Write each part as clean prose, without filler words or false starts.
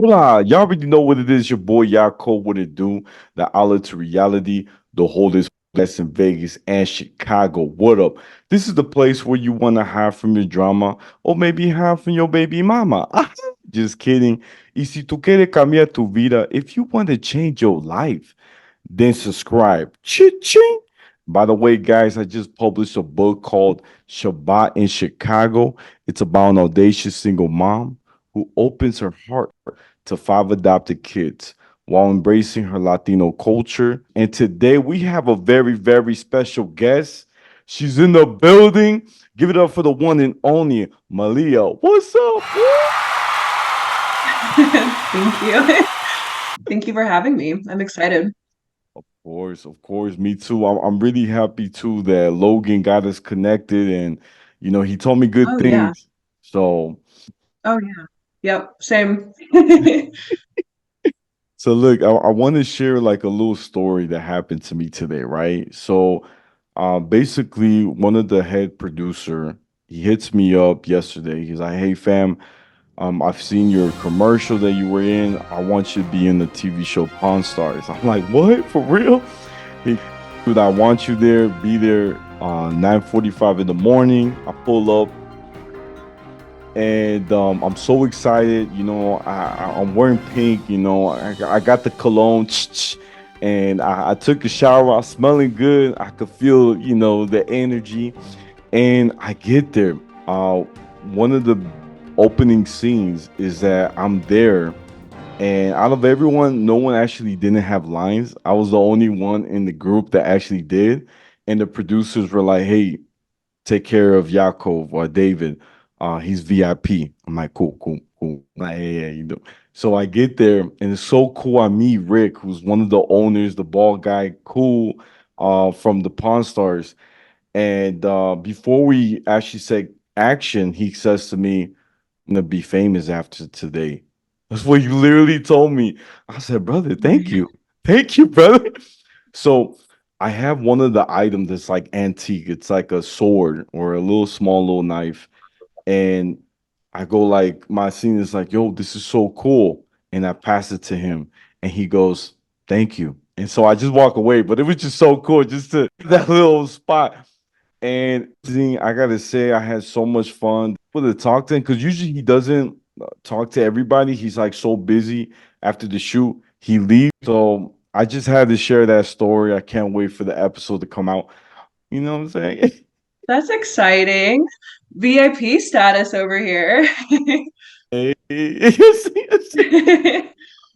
Y'all already know what it is. Your boy Yaakov, what it do? The outlet to reality, the holders that's in Vegas and Chicago. What up? This is the place where you want to hide from your drama or maybe hide from your baby mama. Just kidding. Y si tú quieres cambiar tu vida, if you want to change your life, then subscribe. Ching. By the way, guys, I just published a book called Shabbat in Chicago. It's about an audacious single mom who opens her heart to five adopted kids while embracing her Latino culture. And today we have a very, very special guest. She's in the building. Give it up for the one and only Malia. What's up? Thank you. Thank you for having me. I'm excited. Of course, me too. I'm really happy too that Logan got us connected, and he told me good Oh yeah. things. So, Oh yeah. Yep. Same. so look, I want to share like a little story that happened to me today, right? So, basically, one of the head producer he hits me up yesterday. He's like, "Hey, fam, I've seen your commercial that you were in. I want you to be in the TV show Pawn Stars." I'm like, "What? For real?" He, dude, I want you there. Be there 9:45 in the morning. I pull up, and I'm so excited. I'm wearing pink. I got the cologne, and I took a shower. I was smelling good. I could feel, the energy. And I get there. One of the opening scenes is that I'm there, and out of everyone, no one actually didn't have lines. I was the only one in the group that actually did. And the producers were like, "Hey, take care of Yaakov or David. He's VIP." I'm like, "Cool, cool, cool." Like, "Yeah, yeah, you know." So I get there, and it's so cool. I meet Rick, who's one of the owners, the bald guy, cool, from the Pawn Stars. And before we actually say action, he says to me, "I'm gonna be famous after today." That's what you literally told me. I said, "Brother, thank you. Thank you, brother." So I have one of the items that's like antique. It's like a sword or a little small little knife. And I go like my scene is like, "Yo, this is so cool." And I pass it to him and he goes, "Thank you." And so I just walk away, but it was just so cool just to that little spot. And I gotta say, I had so much fun with the talk to him because usually he doesn't talk to everybody. He's like so busy after the shoot, he leaves. So I just had to share that story. I can't wait for the episode to come out. You know what I'm saying? That's exciting. VIP status over here. Hey, yes.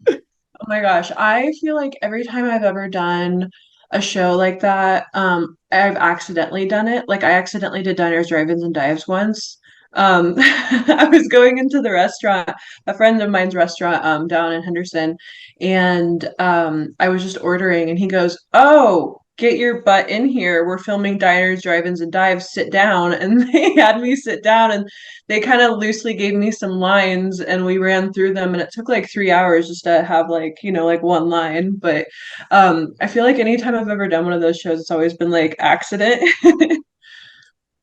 Oh my gosh. I feel like every time I've ever done a show like that, I've accidentally done it. Like I accidentally did diners, drive-ins, and dives once. I was going into the restaurant, a friend of mine's restaurant, down in Henderson, and I was just ordering, and he goes, "Oh, get your butt in here. We're filming diners, drive-ins, and dives. Sit down." And they had me sit down, and they kind of loosely gave me some lines, and we ran through them, and it took like 3 hours just to have like, like one line. But I feel like anytime I've ever done one of those shows, it's always been like accident.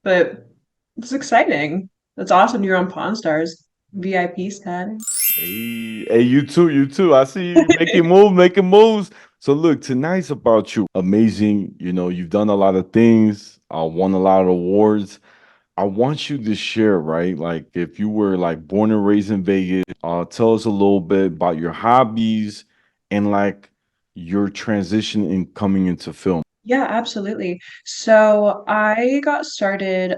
But it's exciting. That's awesome. You're on Pawn Stars, VIP status. Hey, you too, you too. I see you making moves. So look, tonight's about you. Amazing. You've done a lot of things, won a lot of awards. I want you to share, right? Like if you were like born and raised in Vegas, tell us a little bit about your hobbies and like your transition in coming into film. Yeah, absolutely. So I got started,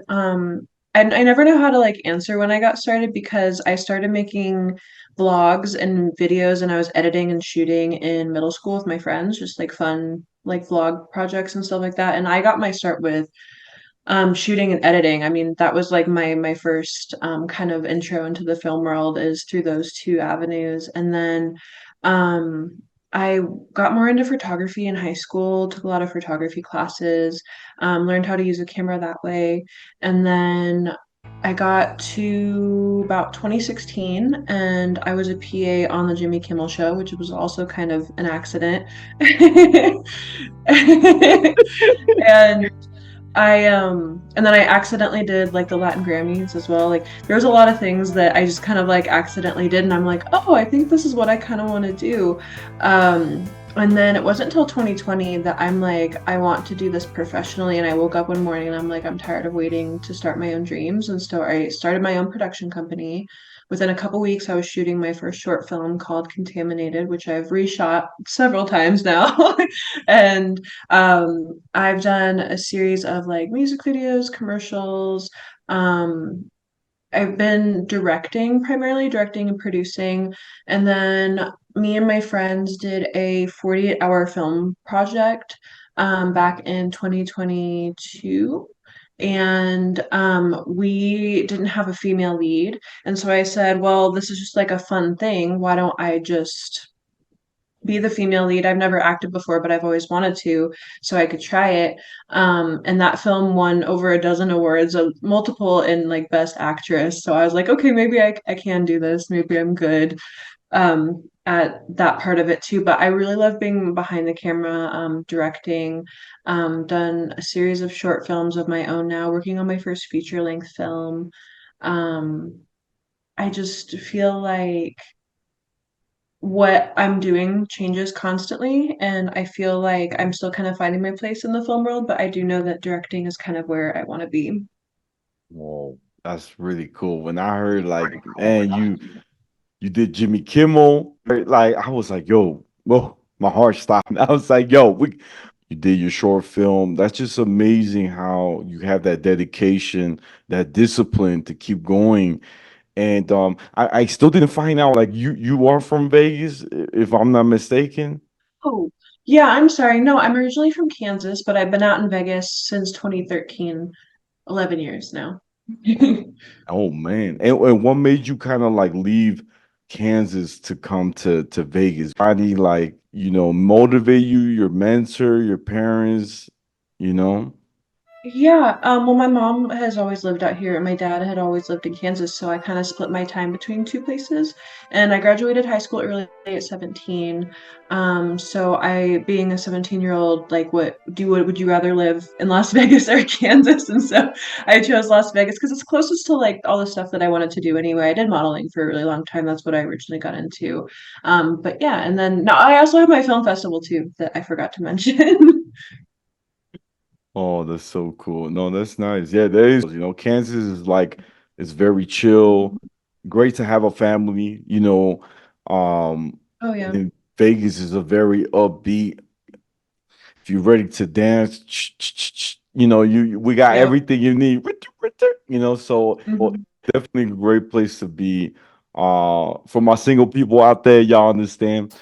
and I never know how to like answer when I got started because I started making vlogs and videos and I was editing and shooting in middle school with my friends, just like fun like vlog projects and stuff like that. And I got my start with shooting and editing. I mean, that was like my first kind of intro into the film world is through those two avenues. And then um I got more into photography in high school, took a lot of photography classes, learned how to use a camera that way. And then I got to about 2016 and I was a PA on the Jimmy Kimmel show, which was also kind of an accident. And and then I accidentally did like the Latin Grammys as well. Like there was a lot of things that I just kind of like accidentally did, and I'm like, oh, I think this is what I kind of want to do. And then it wasn't until 2020 that I'm like, I want to do this professionally. And I woke up one morning and I'm like, I'm tired of waiting to start my own dreams. And so I started my own production company. Within a couple weeks, I was shooting my first short film called Contaminated, which I've reshot several times now. And I've done a series of like music videos, commercials. Um, I've been directing, primarily directing and producing. And then me and my friends did a 48-hour film project back in 2022. And we didn't have a female lead. And so I said, well, this is just like a fun thing. Why don't I just be the female lead? I've never acted before, but I've always wanted to, so I could try it. And that film won over a dozen awards, multiple in like Best Actress. So I was like, okay, maybe I can do this. Maybe I'm good at that part of it too. But I really love being behind the camera, directing, done a series of short films of my own now, working on my first feature-length film. Um, I just feel like what I'm doing changes constantly, and I feel like I'm still kind of finding my place in the film world, but I do know that directing is kind of where I want to be. Whoa, that's really cool. When I heard like, man, you did Jimmy Kimmel, right? Like I was like, yo, whoa, my heart stopped. I was like, yo, you did your short film. That's just amazing how you have that dedication, that discipline to keep going. And I still didn't find out like you are from Vegas, if I'm not mistaken. Oh, yeah, I'm sorry. No, I'm originally from Kansas, but I've been out in Vegas since 2013, 11 years now. Oh man. And what made you kind of like leave Kansas to come to Vegas? Body like, motivate you, your mentor, your parents, you know? Yeah, well, my mom has always lived out here, and my dad had always lived in Kansas, so I kind of split my time between two places. And I graduated high school early at 17. So being a 17-year-old, like, what would you rather live in Las Vegas or Kansas? And so I chose Las Vegas because it's closest to like all the stuff that I wanted to do anyway. I did modeling for a really long time. That's what I originally got into. But yeah, and then no, I also have my film festival too that I forgot to mention. Oh, that's so cool. No, that's nice. Yeah, there is, Kansas is like it's very chill, great to have a family. Oh And yeah. then Vegas is a very upbeat. If you're ready to dance, we got Yep. everything you need. So Mhm. definitely a great place to be. For my single people out there, y'all understand.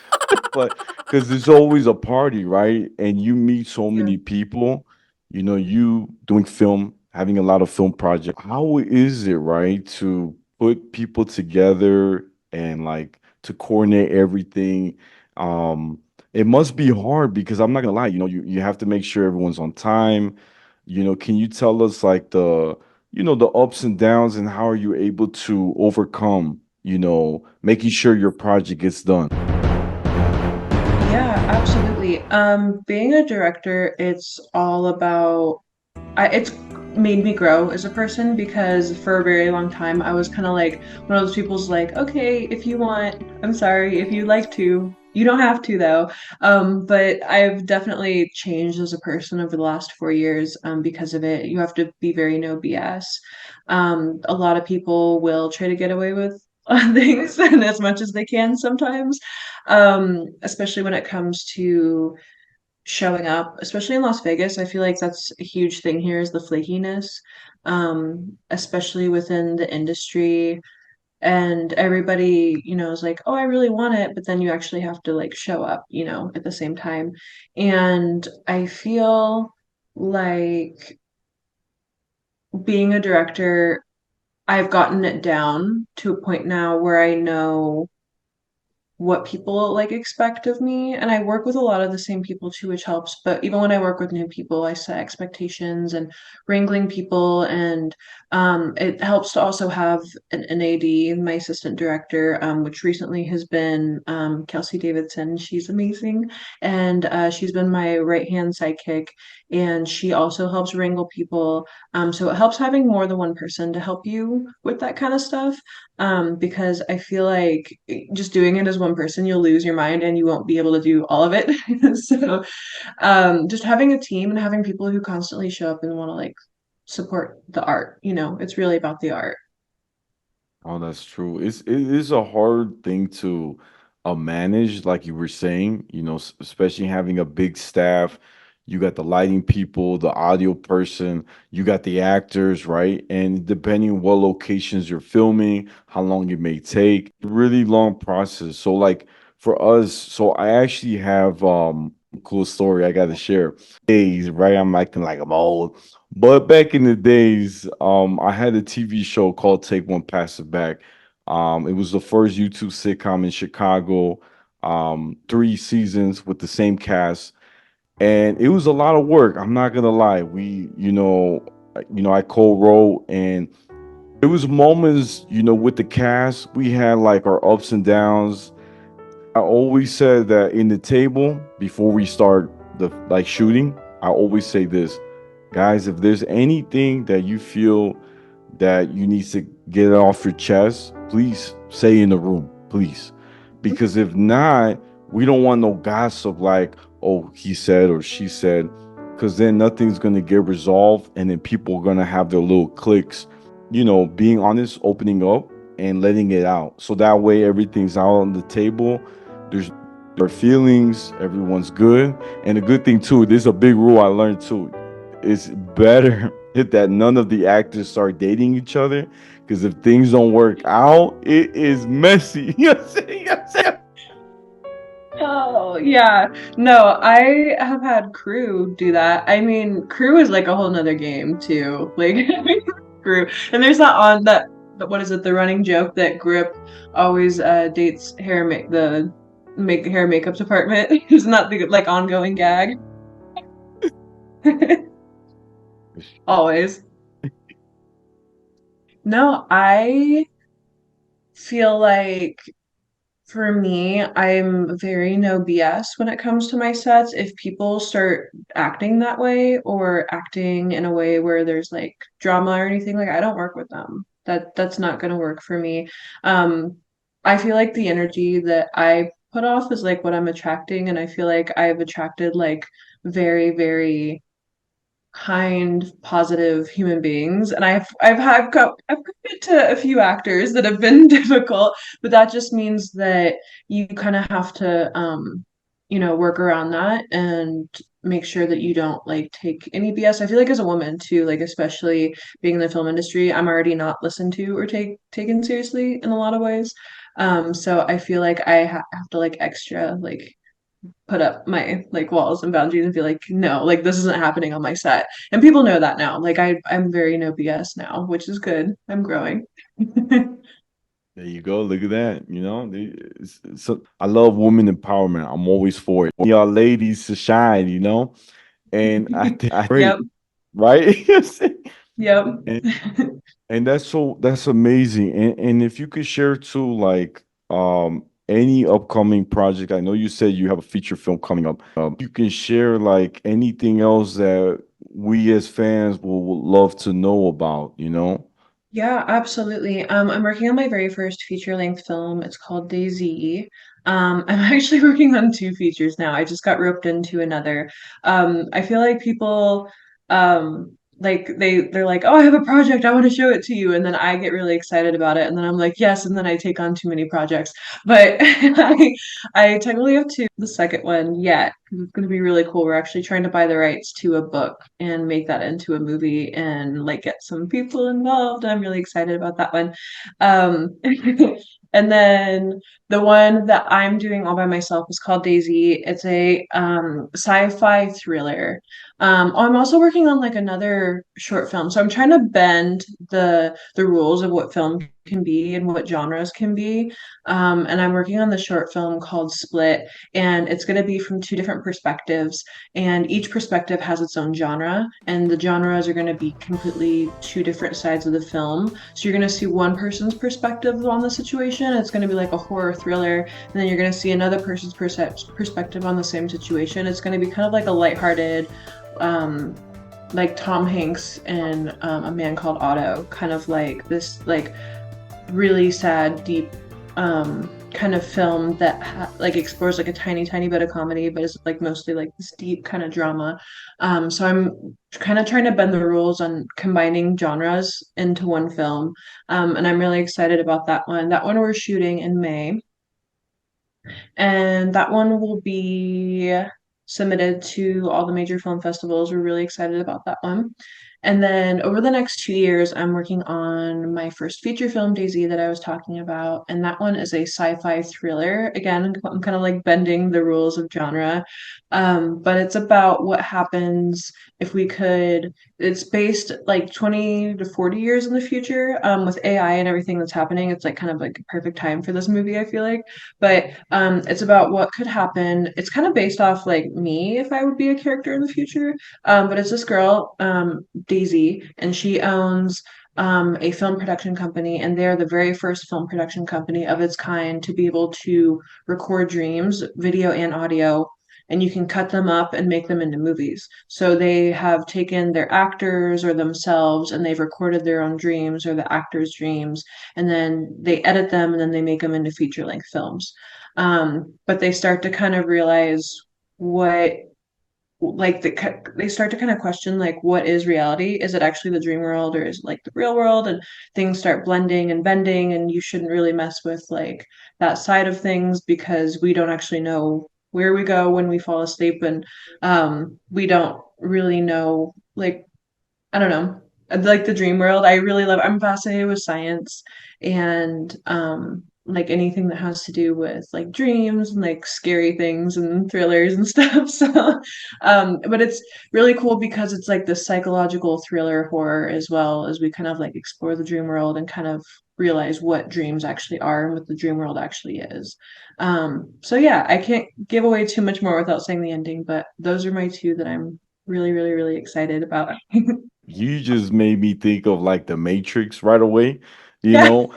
But because there's always a party, right? And you meet so Yeah. many people, you doing film, having a lot of film projects. How is it, right, to put people together and like to coordinate everything? Um, it must be hard because I'm not gonna lie, you have to make sure everyone's on time. Can you tell us like the ups and downs and how are you able to overcome, making sure your project gets done? Yeah, absolutely. Being a director, it's all about it's made me grow as a person because for a very long time I was kind of like one of those people's like, okay, if you want, I'm sorry, if you'd like to, you don't have to though. But I've definitely changed as a person over the last 4 years because of it. You have to be very no BS. A lot of people will try to get away with things and as much as they can sometimes, especially when it comes to showing up, especially in Las Vegas. I feel like that's a huge thing here is the flakiness, especially within the industry. And everybody, is like, oh, I really want it, but then you actually have to like show up, at the same time. And I feel like being a director, I've gotten it down to a point now where I know what people like expect of me. And I work with a lot of the same people too, which helps. But even when I work with new people, I set expectations and wrangling people, and it helps to also have an AD, my assistant director, which recently has been Kelsey Davidson. She's amazing, and she's been my right hand sidekick, and she also helps wrangle people. So it helps having more than one person to help you with that kind of stuff, because I feel like just doing it as one person, you'll lose your mind and you won't be able to do all of it. So just having a team and having people who constantly show up and want to like support the art, it's really about the art. Oh, that's true. It is a hard thing to manage, like you were saying, especially having a big staff. You got the lighting people, the audio person, you got the actors, right? And depending on what locations you're filming, how long it may take, really long process. So like for us, so I actually have a cool story I gotta share. Days, right? I'm acting like I'm old. But back in the days, I had a TV show called Take One, Pass It Back. It was the first YouTube sitcom in Chicago, 3 seasons with the same cast, and it was a lot of work. I'm not gonna lie. I co-wrote, and there was moments, with the cast, we had like our ups and downs. I always said that in the table before we start the like shooting, I always say this, guys, if there's anything that you feel that you need to get off your chest, please say in the room, please. Because if not, we don't want no gossip like, oh, he said or she said, because then nothing's gonna get resolved, and then people are gonna have their little cliques. Being honest, opening up and letting it out. So that way everything's out on the table. There's our feelings, everyone's good. And the good thing too, there's a big rule I learned too. It's better that none of the actors start dating each other, because if things don't work out, it is messy. You know what I'm saying? You know what I'm saying? Oh, yeah. No, I have had crew do that. I mean, crew is like a whole nother game too. Like crew. And there's that on that what is it, the running joke that Grip always dates the make hair makeup department. Isn't that the like ongoing gag? Always. No, I feel like for me, I'm very no BS when it comes to my sets. If people start acting that way or acting in a way where there's like drama or anything, like I don't work with them. That's not gonna work for me. Um, I feel like the energy that I put off is like what I'm attracting, and I feel like I've attracted like very, very kind, positive human beings. And I've come to a few actors that have been difficult, but that just means that you kind of have to work around that and make sure that you don't like take any BS. I feel like as a woman too, like especially being in the film industry, I'm already not listened to or taken seriously in a lot of ways. So I feel like I have to like extra like put up my like walls and boundaries and be like, no, like this isn't happening on my set. And people know that now. Like I'm very no BS now, which is good. I'm growing. There you go. Look at that. I love women empowerment. I'm always for it. Y'all ladies to shine, and I think great, Yep. right? Yep. and, and that's amazing. And if you could share too, like any upcoming project. I know you said you have a feature film coming up. You can share like anything else that we as fans will love to know about. Yeah, absolutely. I'm working on my very first feature-length film. It's called Daisy. I'm actually working on two features now. I just got roped into another. I feel like people, like they're like, "Oh, I have a project. I want to show it to you," and then I get really excited about it, and then I'm like, "Yes," and then I take on too many projects. But I technically have two. The second one yet, 'cause it's going to be really cool. We're actually trying to buy the rights to a book and make that into a movie and like get some people involved. I'm really excited about that one. Um, and then the one that I'm doing all by myself is called Daisy. It's a sci-fi thriller. I'm also working on like another short film, so I'm trying to bend the rules of what film can be and what genres can be. And I'm working on the short film called Split, and it's going to be from two different perspectives, and each perspective has its own genre, and the genres are going to be completely two different sides of the film. So you're going to see one person's perspective on the situation. It's going to be like a horror thriller, and then you're going to see another person's perspective on the same situation. It's going to be kind of like a lighthearted, um, like Tom Hanks and A Man Called Otto, kind of like this, like really sad, deep, kind of film that like explores like a tiny bit of comedy, but it's like mostly like this deep kind of drama. So I'm kind of trying to bend the rules on combining genres into one film, and I'm really excited about that one. That one we're shooting in May, and that one will be submitted to all the major film festivals. We're really excited about that one. And then over the next 2 years, I'm working on my first feature film, Daisy, that I was talking about. And that one is a sci-fi thriller. Again, I'm kind of like bending the rules of genre. But it's about what happens if we could, it's based like 20 to 40 years in the future, with AI and everything that's happening. It's like kind of like a perfect time for this movie, I feel like. But it's about what could happen. It's kind of based off like me if I would be a character in the future. But it's this girl, Daisy, and she owns a film production company, and they're the very first film production company of its kind to be able to record dreams, video and audio, and you can cut them up and make them into movies. So they have taken their actors or themselves and they've recorded their own dreams or the actors' dreams, and then they edit them and then they make them into feature-length films. But they start to kind of realize what they start to kind of question like what is reality, is it actually the dream world or is it like the real world, and things start blending and bending, and you shouldn't really mess with like that side of things because we don't actually know where we go when we fall asleep, and we don't really know, like, I don't know. Like the dream world, I really love. I'm fascinated with science and like anything that has to do with like dreams and like scary things and thrillers and stuff. So but it's really cool because it's like this psychological thriller horror as well, as we kind of like explore the dream world and kind of realize what dreams actually are and what the dream world actually is. So yeah, I can't give away too much more without saying the ending, but those are my two that I'm really excited about. You just made me think of like the Matrix right away. You Yeah. know,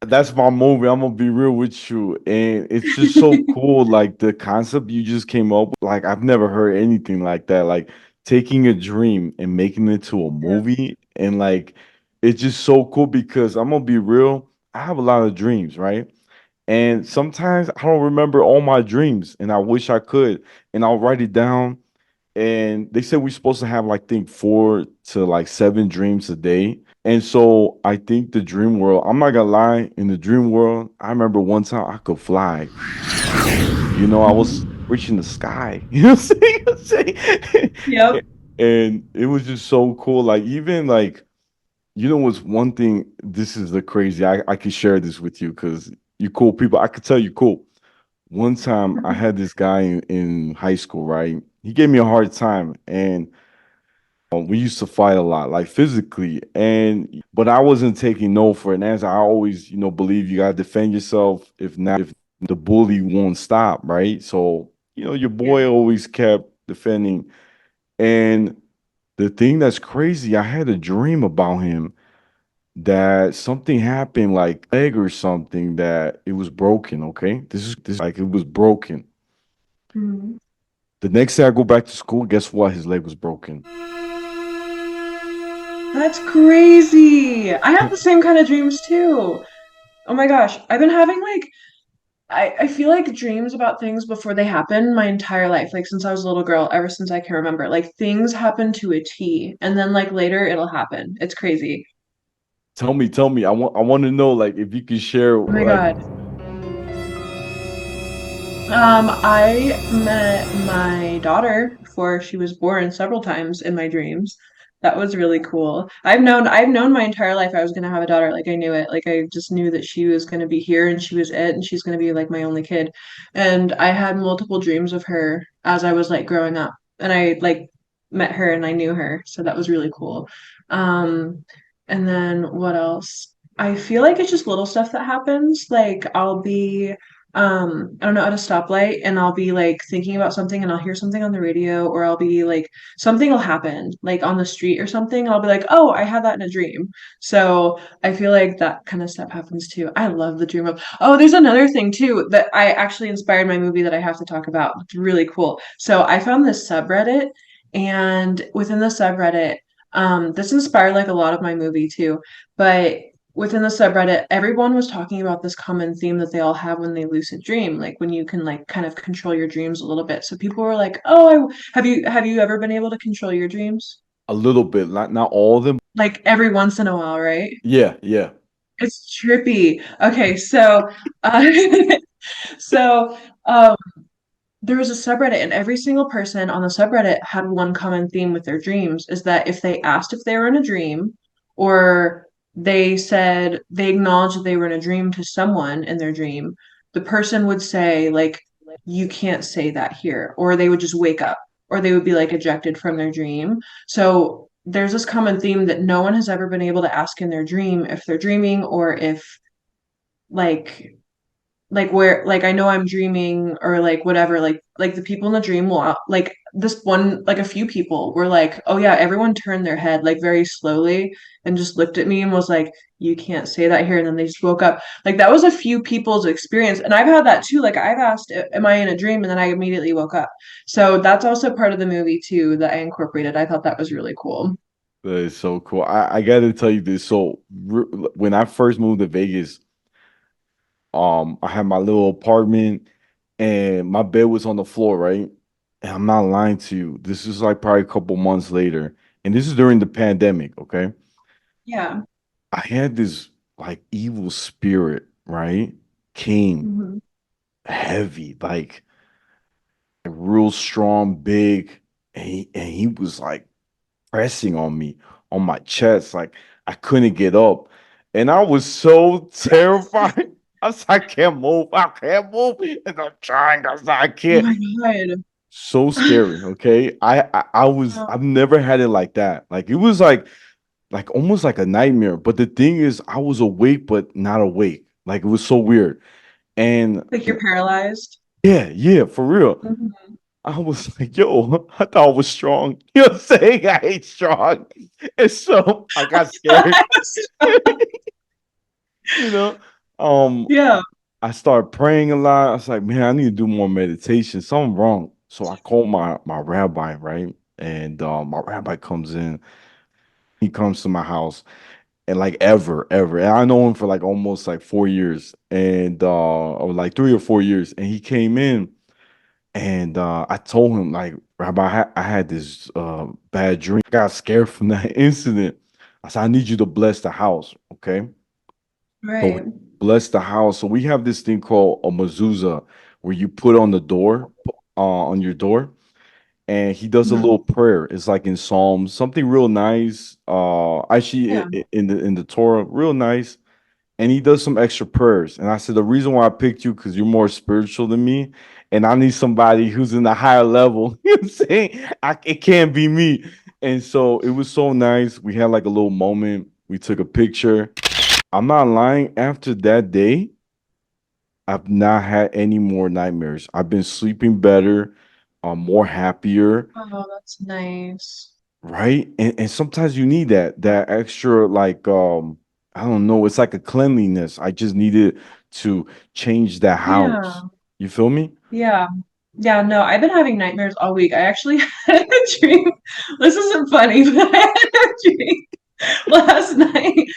that's my movie. I'm gonna be real with you, and it's just so cool. Like the concept you just came up with. Like I've never heard anything like that. Like taking a dream and making it to a Yeah. movie, and like it's just so cool because I'm gonna be real. I have a lot of dreams, right? And sometimes I don't remember all my dreams, and I wish I could. And I'll write it down. And they said we're supposed to have like think 4 to like 7 dreams a day. And so I think the dream world, I'm not gonna lie, in the dream world, I remember one time I could fly. I was reaching the sky. You know what I'm saying? Yep. And it was just so cool. Like even like, what's one thing, this is the crazy. I can share this with you because you cool people. I could tell you cool. One time I had this guy in high school, right? He gave me a hard time, and we used to fight a lot, like physically. But I wasn't taking no for an answer. I always, believe you gotta defend yourself. If not, if the bully won't stop, right? So, your Yeah. boy always kept defending. And the thing that's crazy, I had a dream about him that something happened, like leg or something, that it was broken. Okay, this is like it was broken. Mhm. The next day I go back to school, guess what? His leg was broken. That's crazy. I have the same kind of dreams too. Oh my gosh. I've been having like I feel like dreams about things before they happen my entire life. Like since I was a little girl, ever since I can remember. Like things happen to a T, and then like later it'll happen. It's crazy. Tell me. I want to know, like, if you could share, Oh my like, God. I met my daughter before she was born several times in my dreams. That was really cool. I've known my entire life I was gonna have a daughter. Like I knew it. Like I just knew that she was gonna be here and she was it and she's gonna be like my only kid. And I had multiple dreams of her as I was like growing up. And I like met her and I knew her. So that was really cool. Um, and then what else? I feel like it's just little stuff that happens. Like I'll be I don't know, at a stoplight and I'll be like thinking about something and I'll hear something on the radio or I'll be like something will happen like on the street or something and I'll be like, "Oh, I had that in a dream." So, I feel like that kind of stuff happens too. I love the dream of. Oh, there's another thing too that I actually inspired my movie that I have to talk about. It's really cool. So, I found this subreddit and within the subreddit this inspired like a lot of my movie too. But within the subreddit, everyone was talking about this common theme that they all have when they lucid dream, like when you can like kind of control your dreams a little bit. So people were like, "Oh, have you ever been able to control your dreams?" A little bit, not all of them. Like every once in a while, right? Yeah, yeah. It's trippy. Okay, so so um there was a subreddit and every single person on the subreddit had one common theme with their dreams is that if they asked if they were in a dream or they said they acknowledged that they were in a dream to someone in their dream, the person would say like you can't say that here or they would just wake up or they would be like ejected from their dream. So there's this common theme that no one has ever been able to ask in their dream if they're dreaming or if like where like I know I'm dreaming or like whatever like the people in the dream will like this one like a few people were like, oh yeah, everyone turned their head like very slowly and just looked at me and was like, you can't say that here, and then they just woke up. Like that was a few people's experience and I've had that too. Like I've asked, am I in a dream, and then I immediately woke up. So that's also part of the movie too that I incorporated. I thought that was really cool. That is so cool. I got to tell you this. So when I first moved to Vegas, I had my little apartment and my bed was on the floor, right? And I'm not lying to you. This is like probably a couple months later. And this is during the pandemic, okay? Yeah. I had this like evil spirit, right? Came Hmm. heavy, like real strong, big, and he was like pressing on me on my chest, like I couldn't get up, and I was so terrified. I was like, I can't move, I can't move, and I'm trying, I was like, I Oh can't. my God. So scary. Okay, I've never had it like that. Like it was like almost like a nightmare. But the thing is, I was awake but not awake. Like it was so weird. And Like you're paralyzed. yeah, yeah, for real. Mhm. I was like, yo, I thought I was strong. You know what I'm saying? I ain't strong. And so I got scared, you know. Um, Yeah. I started praying a lot. I was like, man, I need to do more meditation. Something wrong. So I called my rabbi, right? And my rabbi comes in, he comes to my house and like ever. And I know him for like almost like 4 years and or like 3 or 4 years. And he came in. And I told him, like, Rabbi, I had this bad dream. I got scared from that incident. I said, I need you to bless the house. Okay. So he Right. blessed the house. So we have this thing called a mezuzah where you put on the door, on your door, and he does a Mhm. little prayer. It's like in Psalms, something real nice. Actually, Yeah. in the Torah, real nice, and he does some extra prayers. And I said, the reason why I picked you because you're more spiritual than me, and I need somebody who's in the higher level. You know what I'm saying? It can't be me. And so it was so nice. We had like a little moment. We took a picture. I'm not lying. After that day, I've not had any more nightmares. I've been sleeping better. I'm more happier, Oh, that's nice. right? And sometimes you need that extra like I don't know, it's like a cleanliness. I just needed to change the house. Yeah. You feel me? Yeah. Yeah, no, I've been having nightmares all week. I actually had a dream. This isn't funny, but I had a dream last night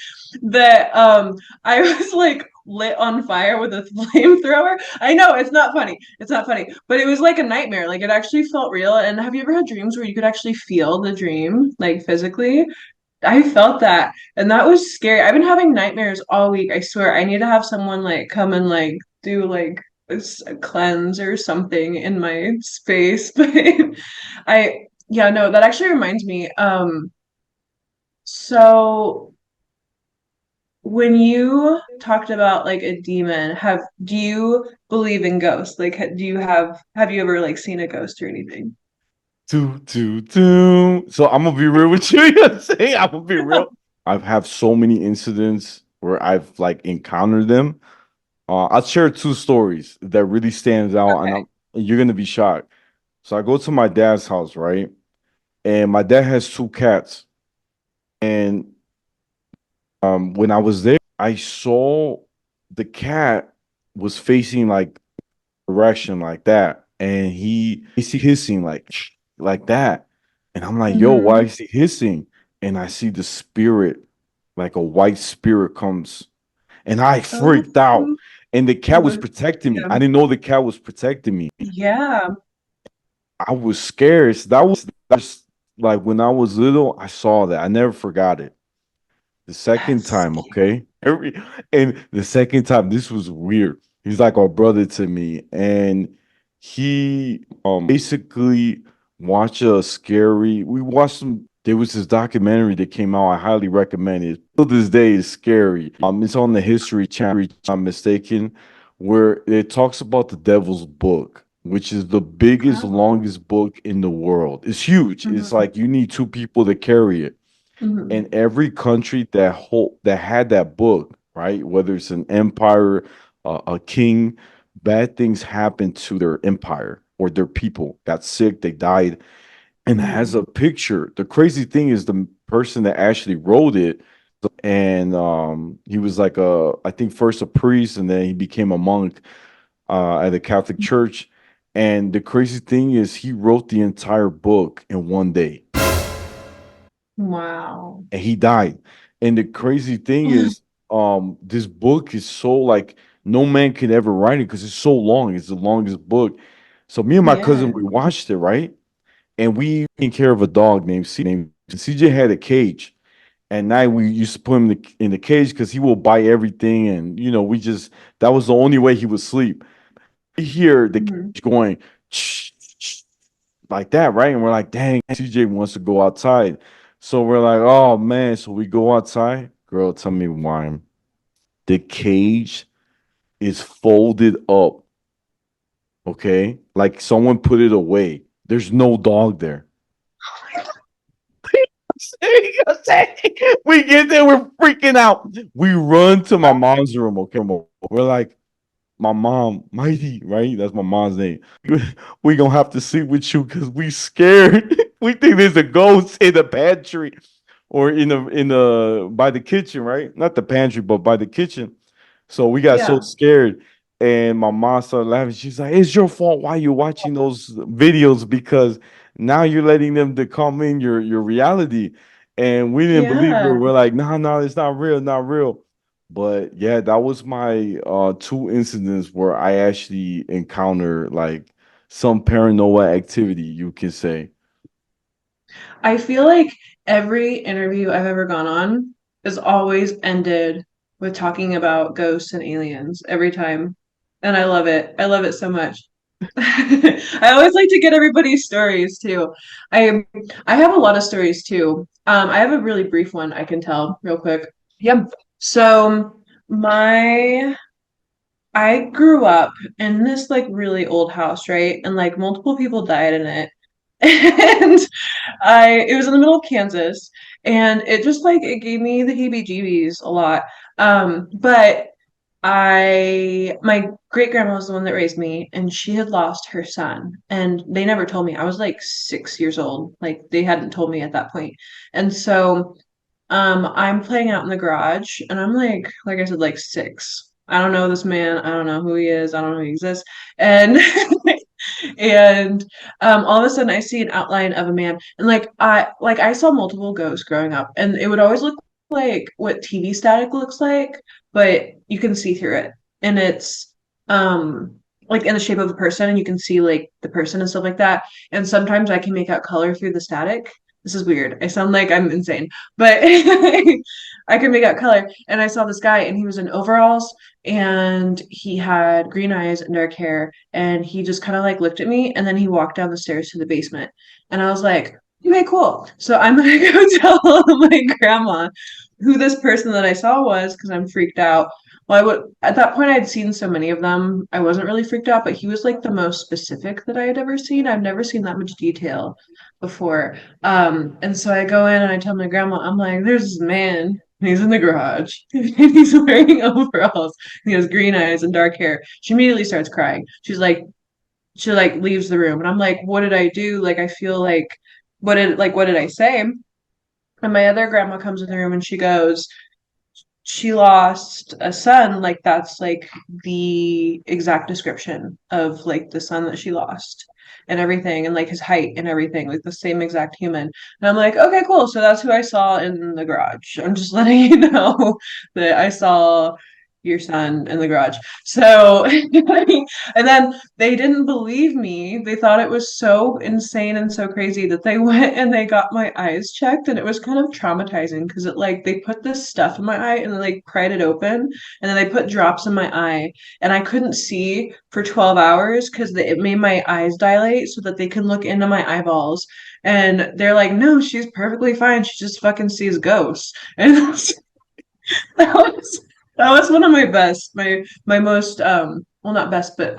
that I was like lit on fire with a flamethrower. I know it's not funny. It's not funny, but it was like a nightmare. Like it actually felt real. And have you ever had dreams where you could actually feel the dream, like physically? I felt that, and that was scary. I've been having nightmares all week. I swear, I need to have someone like come and like do like a cleanse or something in my space. But yeah, no, that actually reminds me. So when you talked about like a demon, do you believe in ghosts? Like, have you ever like seen a ghost or anything? So I'm gonna be real with you. You know what I'm saying? I'm gonna be real. I've had so many incidents where I've like encountered them. I'll share two stories that really stands out, and Okay. you're gonna be shocked. So I go to my dad's house, right? And my dad has two cats. And when I was there, I saw the cat was facing like direction like that, and he's hissing like that, and I'm like, yo, why Mm-hmm. is he hissing? And I see the spirit, like a white spirit comes, and I Oh, freaked out. And the cat was was protecting me. yeah. I didn't know the cat was protecting me. Yeah. I was scared. So that was like when I was little. I saw that. I never forgot it. The second That's time, okay? And the second time, this was weird. He's like a brother to me. And he basically watched a scary, we watched some, there was this documentary that came out. I highly recommend it. Till this day is scary. It's on the History Channel, if I'm mistaken, where it talks about the Devil's Book, which is the biggest, oh. longest book in the world. It's huge. It's Mm-hmm. like you need two people to carry it. Mm-hmm. And every country that had that book, right? Whether it's an empire, a king, bad things happened to their empire or their people got sick, they died, and has Mm-hmm. a picture. The crazy thing is the person that actually wrote it, and he was like I think first a priest, and then he became a monk at the Catholic Church. And the crazy thing is, he wrote the entire book in one day Wow. and he died. And the crazy thing is, this book is so like no man could ever write it because it's so long. It's the longest book. So me and my cousin Yeah. we watched it, right? And we taking care of a dog named CJ had a cage. And now we used to put him in the cage because he will bite everything. And we just that was the only way he would sleep. We hear the Mm-hmm. cage going like that, right? And we're like, dang, CJ wants to go outside. So we're like, oh man. So we go outside. Girl, tell me why. The cage is folded up, okay? Like someone put it away. There's no dog there. We get there, we're freaking out. We run to my mom's room, okay? We're like, my mom, Mighty, right? That's my mom's name. We gonna have to sleep with you because we scared. We think there's a ghost in the pantry or in the by the kitchen, right? Not the pantry, but by the kitchen. So we got so Yeah. scared, and my mom started laughing. She's like, "It's your fault. Why you watching those videos? Because now you're letting them to come in your reality." And we didn't believe her. Yeah. We're like, "No, no, it's not real, not real." But yeah, that was my two incidents where I actually encountered like some paranormal activity, you can say. I feel like every interview I've ever gone on is always ended with talking about ghosts and aliens every time. And I love it. I love it so much. I always like to get everybody's stories too. I I have a lot of stories too. I have a really brief one I can tell real quick. Yep. So my I grew up in this like really old house, right? And like multiple people died in it. And it was in the middle of Kansas, and it just like it gave me the heebie-jeebies a lot. But my great grandma was the one that raised me, and she had lost her son, and they never told me. I was like 6 years old. Like they hadn't told me at that point. And so I'm playing out in the garage, and I'm like I said, like 6. I don't know this man. I don't know who he is. I don't know he exists. And and all of a sudden I see an outline of a man, and like I saw multiple ghosts growing up, and it would always look like what TV static looks like, but you can see through it, and it's like in the shape of a person, and you can see like the person and stuff like that. And sometimes I can make out color through the static. This is weird. I sound like I'm insane, but I can make out color. And I saw this guy, and he was in overalls, and he had green eyes and dark hair, and he just kind of like looked at me, and then he walked down the stairs to the basement. And I was like, okay, cool. So I'm gonna go tell my grandma who this person that I saw was, because I'm freaked out. Well, I would at that point I'd seen so many of them, I wasn't really freaked out, but he was like the most specific that I had ever seen. I've never seen that much detail before. And so I go in and I tell my grandma, I'm like, there's this man. He's in the garage. And he's wearing overalls. He has green eyes and dark hair. She immediately starts crying. She like leaves the room, and I'm like, what did I do? Like, I feel like, what did I say? And my other grandma comes in the room and she goes, she lost a son. Like, that's like the exact description of like the son that she lost and everything, and like his height and everything, like the same exact human. And I'm like, okay, cool. So that's who I saw in the garage. I'm just letting you know that I saw your son in the garage. So, and then they didn't believe me. They thought it was so insane and so crazy that they went and they got my eyes checked, and it was kind of traumatizing because it like they put this stuff in my eye and then they pried it open and then they put drops in my eye, and I couldn't see for 12 hours because it made my eyes dilate so that they can look into my eyeballs. And they're like, no, she's perfectly fine. She just fucking sees ghosts. And that was that was one of my best, my most well, not best, but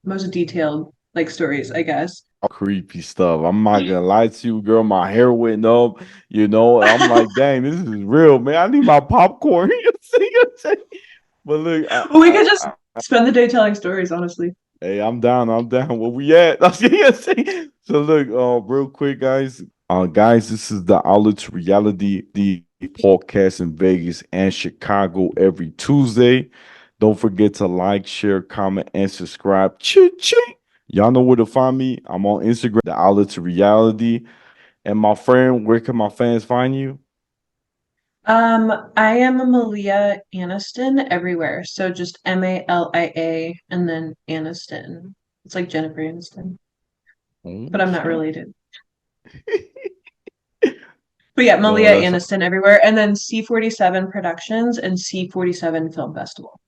most detailed like stories, I guess. Creepy stuff. I'm not gonna lie to you, girl. My hair went up, you know. I'm like, dang, this is real, man. I need my popcorn. You see what I'm saying? But look, Well, we could just spend the day telling stories, honestly. hey, I'm down. I'm down. Where we at? That's what you say. So look, real quick, guys. Guys, this is the Outlet to Reality, the podcast in Vegas and Chicago every Tuesday. Don't forget to like, share, comment, and subscribe. Ching, ching. Y'all know where to find me. I'm on Instagram, the Outlet to Reality. And my friend, where can my fans find you? I am a Malia Aniston everywhere. So just Malia and then Aniston. It's like Jennifer Aniston, but I'm not Okay. related. But yeah, No, Malia that's Aniston everywhere. And then C47 Productions and C47 Film Festival.